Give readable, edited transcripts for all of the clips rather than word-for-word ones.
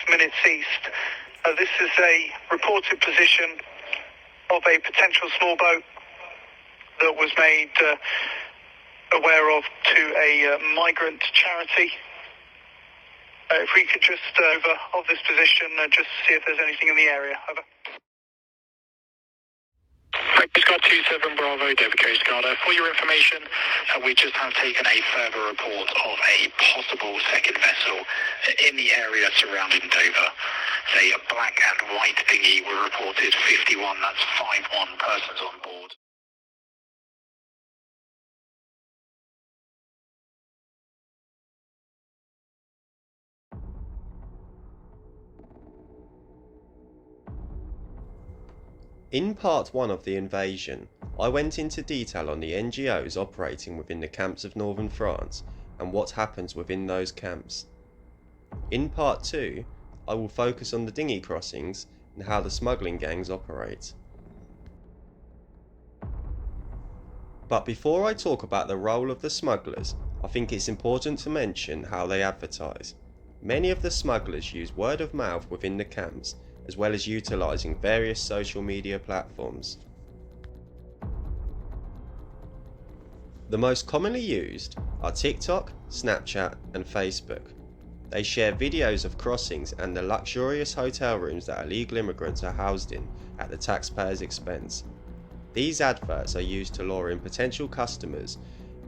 minutes east. This is a reported position of a potential small boat that was made aware of to a migrant charity. If we could just over of this position, just see if there's anything in the area. Over. Coast Guard 27 Bravo, Dover Coast Guard. For your information, we just have taken a further report of a possible second vessel in the area surrounding Dover. A black and white dinghy were reported 51, that's 51 persons on board. In part 1 of the invasion, I went into detail on the NGOs operating within the camps of northern France and what happens within those camps. In part 2, I will focus on the dinghy crossings and how the smuggling gangs operate. But before I talk about the role of the smugglers, I think it's important to mention how they advertise. Many of the smugglers use word of mouth within the camps, as well as utilising various social media platforms. The most commonly used are TikTok, Snapchat and Facebook. They share videos of crossings and the luxurious hotel rooms that illegal immigrants are housed in at the taxpayers' expense. These adverts are used to lure in potential customers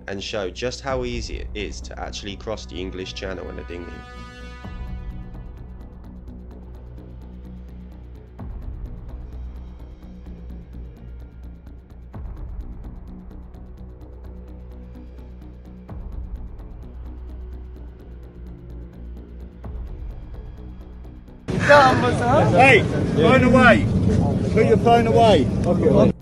and show just how easy it is to actually cross the English Channel in a dinghy. Hey, phone away. Put your phone away. Okay.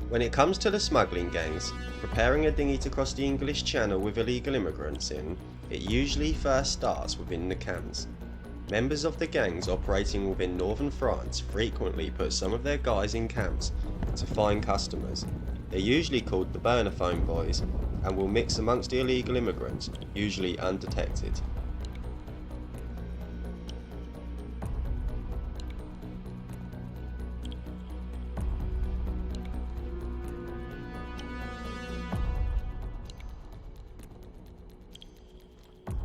When it comes to the smuggling gangs, preparing a dinghy to cross the English Channel with illegal immigrants in, it usually first starts within the camps. Members of the gangs operating within northern France frequently put some of their guys in camps to find customers. They're usually called the burner phone boys and will mix amongst the illegal immigrants, usually undetected.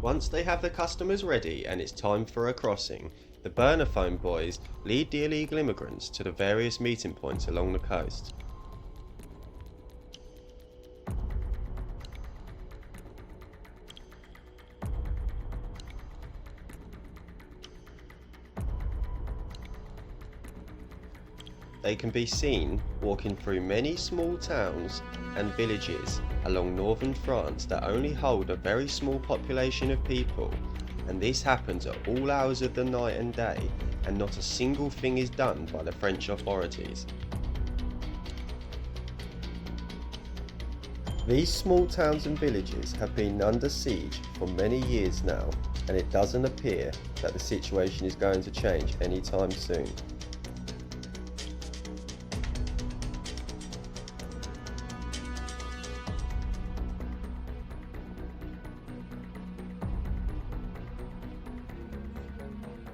Once they have the customers ready and it's time for a crossing, the burner phone boys lead the illegal immigrants to the various meeting points along the coast. They can be seen walking through many small towns and villages along northern France that only hold a very small population of people, and this happens at all hours of the night and day, and not a single thing is done by the French authorities. These small towns and villages have been under siege for many years now, and it doesn't appear that the situation is going to change anytime soon.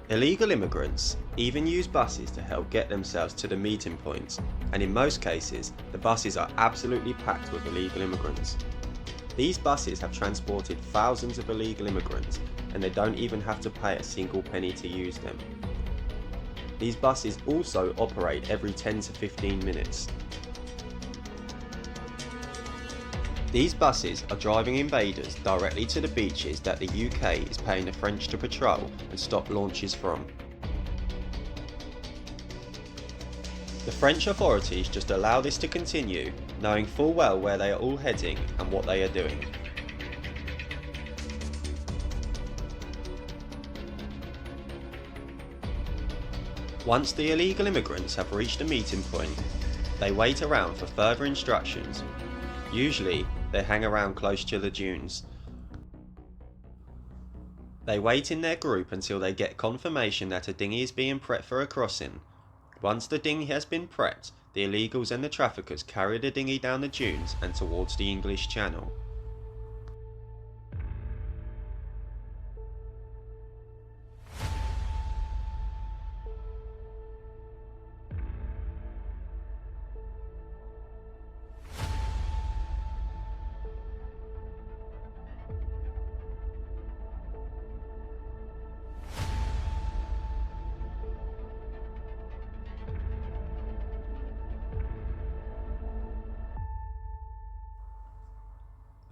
Illegal immigrants even use buses to help get themselves to the meeting points, and in most cases the buses are absolutely packed with illegal immigrants. These buses have transported thousands of illegal immigrants and they don't even have to pay a single penny to use them. These buses also operate every 10 to 15 minutes. These buses are driving invaders directly to the beaches that the UK is paying the French to patrol and stop launches from. The French authorities just allow this to continue, knowing full well where they are all heading and what they are doing. Once the illegal immigrants have reached a meeting point, they wait around for further instructions. Usually, they hang around close to the dunes. They wait in their group until they get confirmation that a dinghy is being prepped for a crossing. Once the dinghy has been prepped, the illegals and the traffickers carry the dinghy down the dunes and towards the English Channel.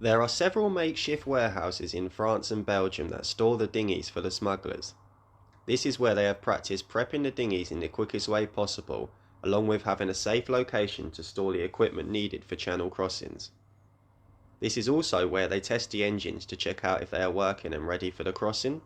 There are several makeshift warehouses in France and Belgium that store the dinghies for the smugglers. This is where they have practiced prepping the dinghies in the quickest way possible, along with having a safe location to store the equipment needed for channel crossings. This is also where they test the engines to check out if they are working and ready for the crossing.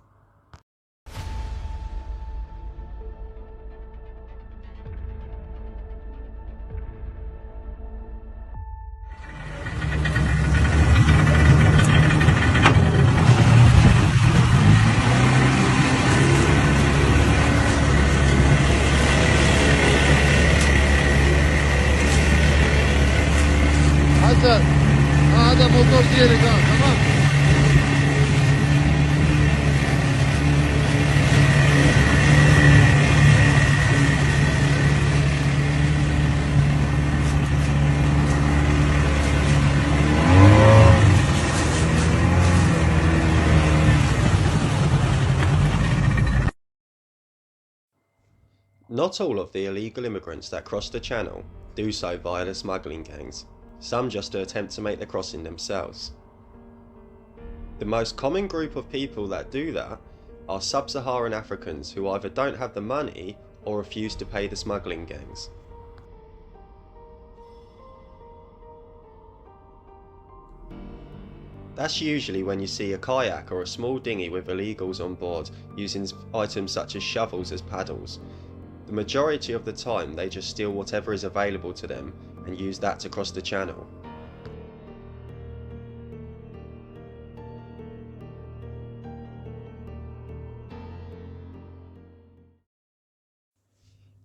هذا موتور ديالي تمام. Not all of the illegal immigrants that cross the channel do so via the smuggling gangs. Some just attempt to make the crossing themselves. The most common group of people that do that are sub-Saharan Africans who either don't have the money or refuse to pay the smuggling gangs. That's usually when you see a kayak or a small dinghy with illegals on board using items such as shovels as paddles. The majority of the time they just steal whatever is available to them and use that to cross the channel.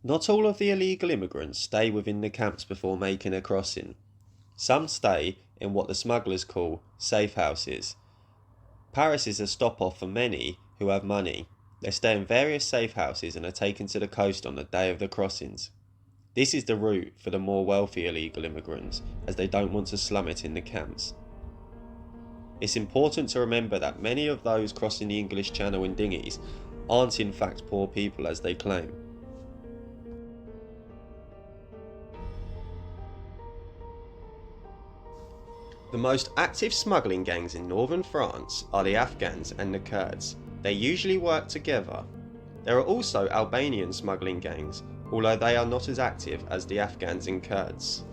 Not all of the illegal immigrants stay within the camps before making a crossing. Some stay in what the smugglers call safe houses. Paris is a stop-off for many who have money. They stay in various safe houses and are taken to the coast on the day of the crossings. This is the route for the more wealthy illegal immigrants, as they don't want to slum it in the camps. It's important to remember that many of those crossing the English Channel in dinghies aren't in fact poor people as they claim. The most active smuggling gangs in northern France are the Afghans and the Kurds. They usually work together. There are also Albanian smuggling gangs, although they are not as active as the Afghans and Kurds.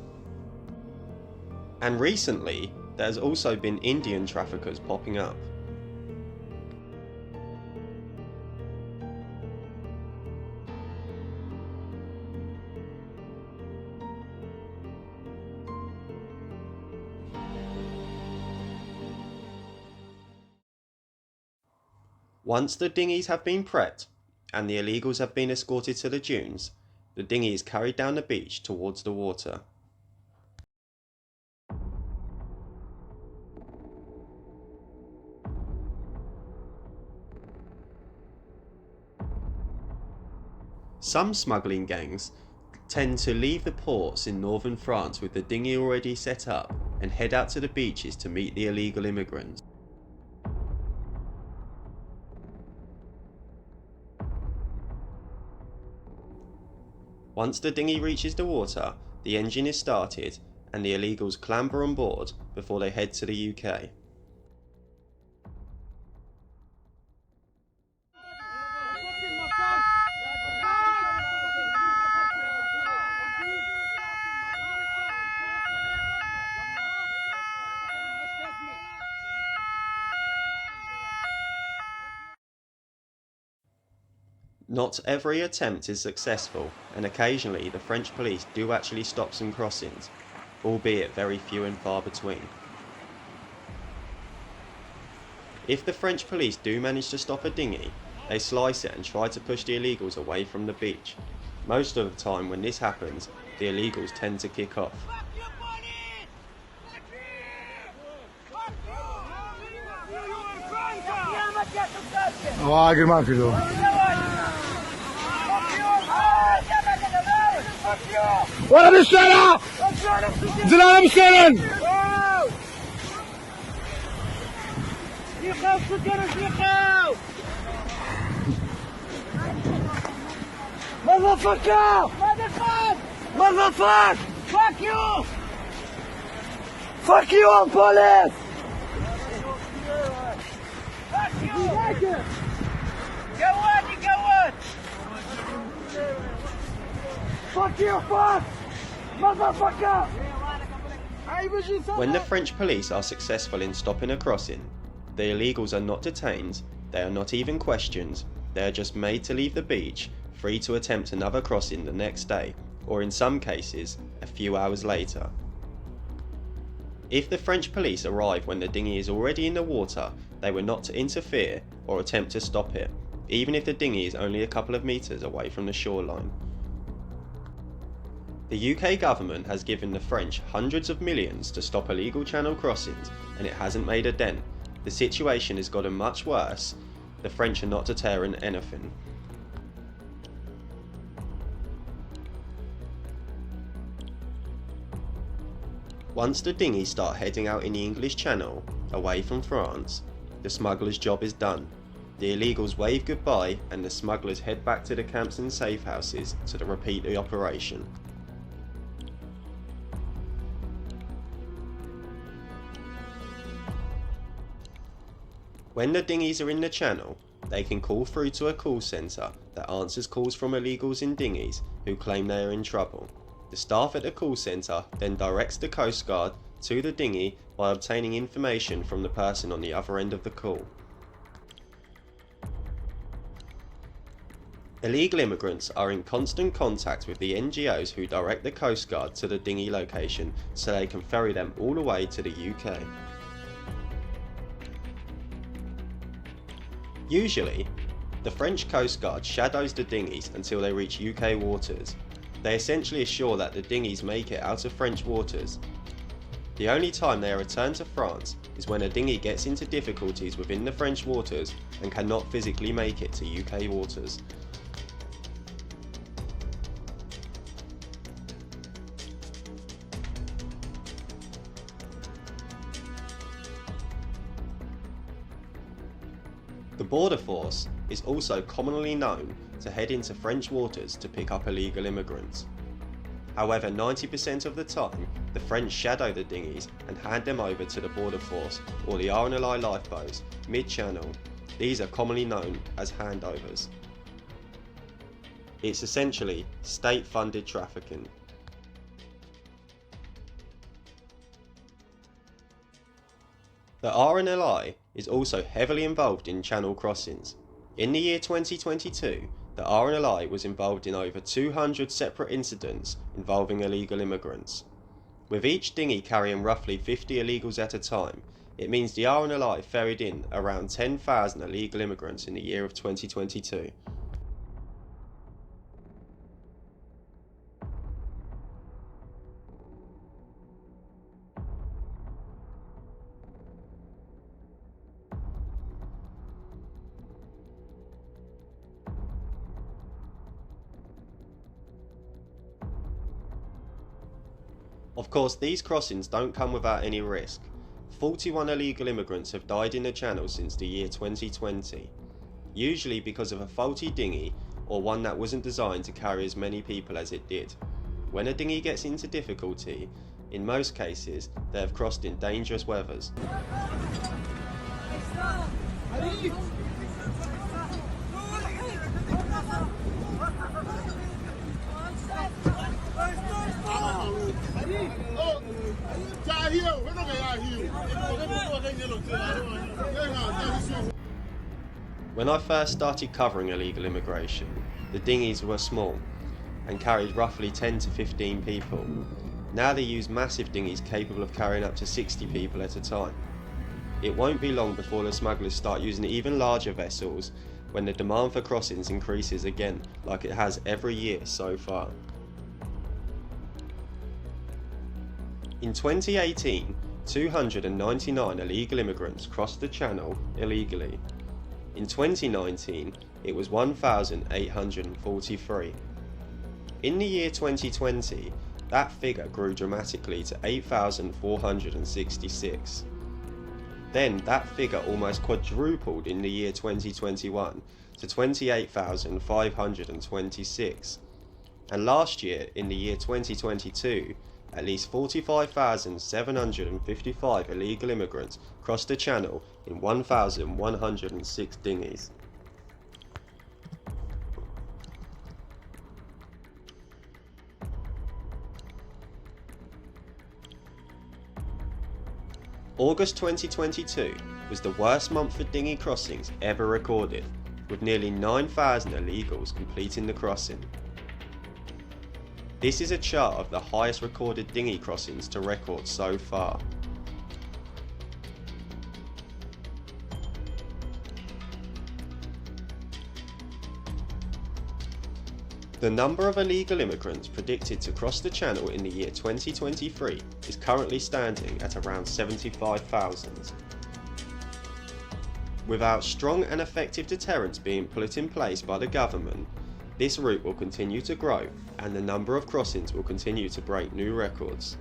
And recently, there has also been Indian traffickers popping up. Once the dinghies have been prepped and the illegals have been escorted to the dunes, the dinghy is carried down the beach towards the water. Some smuggling gangs tend to leave the ports in northern France with the dinghy already set up and head out to the beaches to meet the illegal immigrants. Once the dinghy reaches the water, the engine is started and the illegals clamber on board before they head to the UK. Not every attempt is successful, and occasionally the French police do actually stop some crossings, albeit very few and far between. If the French police do manage to stop a dinghy, they slice it and try to push the illegals away from the beach. Most of the time when this happens, the illegals tend to kick off. ولا بالشارع زلالة بالشارع Motherfucker! Motherfucker! Fuck you! Fuck you on police! Fuck you! Go on! Fuck you, fuck! Motherfucker! When the French police are successful in stopping a crossing, the illegals are not detained, they are not even questioned, they are just made to leave the beach, free to attempt another crossing the next day, or in some cases, a few hours later. If the French police arrive when the dinghy is already in the water, they were not to interfere or attempt to stop it, even if the dinghy is only a couple of meters away from the shoreline. The UK government has given the French hundreds of millions to stop illegal channel crossings, and it hasn't made a dent. The situation has gotten much worse. The French are not deterring anything. Once the dinghies start heading out in the English Channel, away from France, the smugglers' job is done. The illegals wave goodbye and the smugglers head back to the camps and safe houses to repeat the operation. When the dinghies are in the channel, they can call through to a call centre that answers calls from illegals in dinghies who claim they are in trouble. The staff at the call centre then directs the Coast Guard to the dinghy by obtaining information from the person on the other end of the call. Illegal immigrants are in constant contact with the NGOs who direct the Coast Guard to the dinghy location so they can ferry them all the way to the UK. Usually, the French Coast Guard shadows the dinghies until they reach UK waters. They essentially assure that the dinghies make it out of French waters. The only time they are returned to France is when a dinghy gets into difficulties within the French waters and cannot physically make it to UK waters. The Border Force is also commonly known to head into French waters to pick up illegal immigrants. However, 90% of the time, the French shadow the dinghies and hand them over to the Border Force or the RNLI lifeboats mid-channel. These are commonly known as handovers. It's essentially state-funded trafficking. The RNLI is also heavily involved in channel crossings. In the year 2022, the RNLI was involved in over 200 separate incidents involving illegal immigrants. With each dinghy carrying roughly 50 illegals at a time, it means the RNLI ferried in around 10,000 illegal immigrants in the year of 2022. Of course, these crossings don't come without any risk. 41 illegal immigrants have died in the channel since the year 2020, usually because of a faulty dinghy or one that wasn't designed to carry as many people as it did. When a dinghy gets into difficulty, in most cases, they have crossed in dangerous weathers. When I first started covering illegal immigration, the dinghies were small and carried roughly 10 to 15 people. Now they use massive dinghies capable of carrying up to 60 people at a time. It won't be long before the smugglers start using even larger vessels when the demand for crossings increases again, like it has every year so far. In 2018, 299 illegal immigrants crossed the Channel illegally. In 2019, it was 1,843. In the year 2020, that figure grew dramatically to 8,466. Then that figure almost quadrupled in the year 2021 to 28,526. And last year, in the year 2022, at least 45,755 illegal immigrants crossed the Channel in 1,106 dinghies. August 2022 was the worst month for dinghy crossings ever recorded, with nearly 9,000 illegals completing the crossing. This is a chart of the highest recorded dinghy crossings to record so far. The number of illegal immigrants predicted to cross the Channel in the year 2023 is currently standing at around 75,000. Without strong and effective deterrents being put in place by the government, this route will continue to grow and the number of crossings will continue to break new records.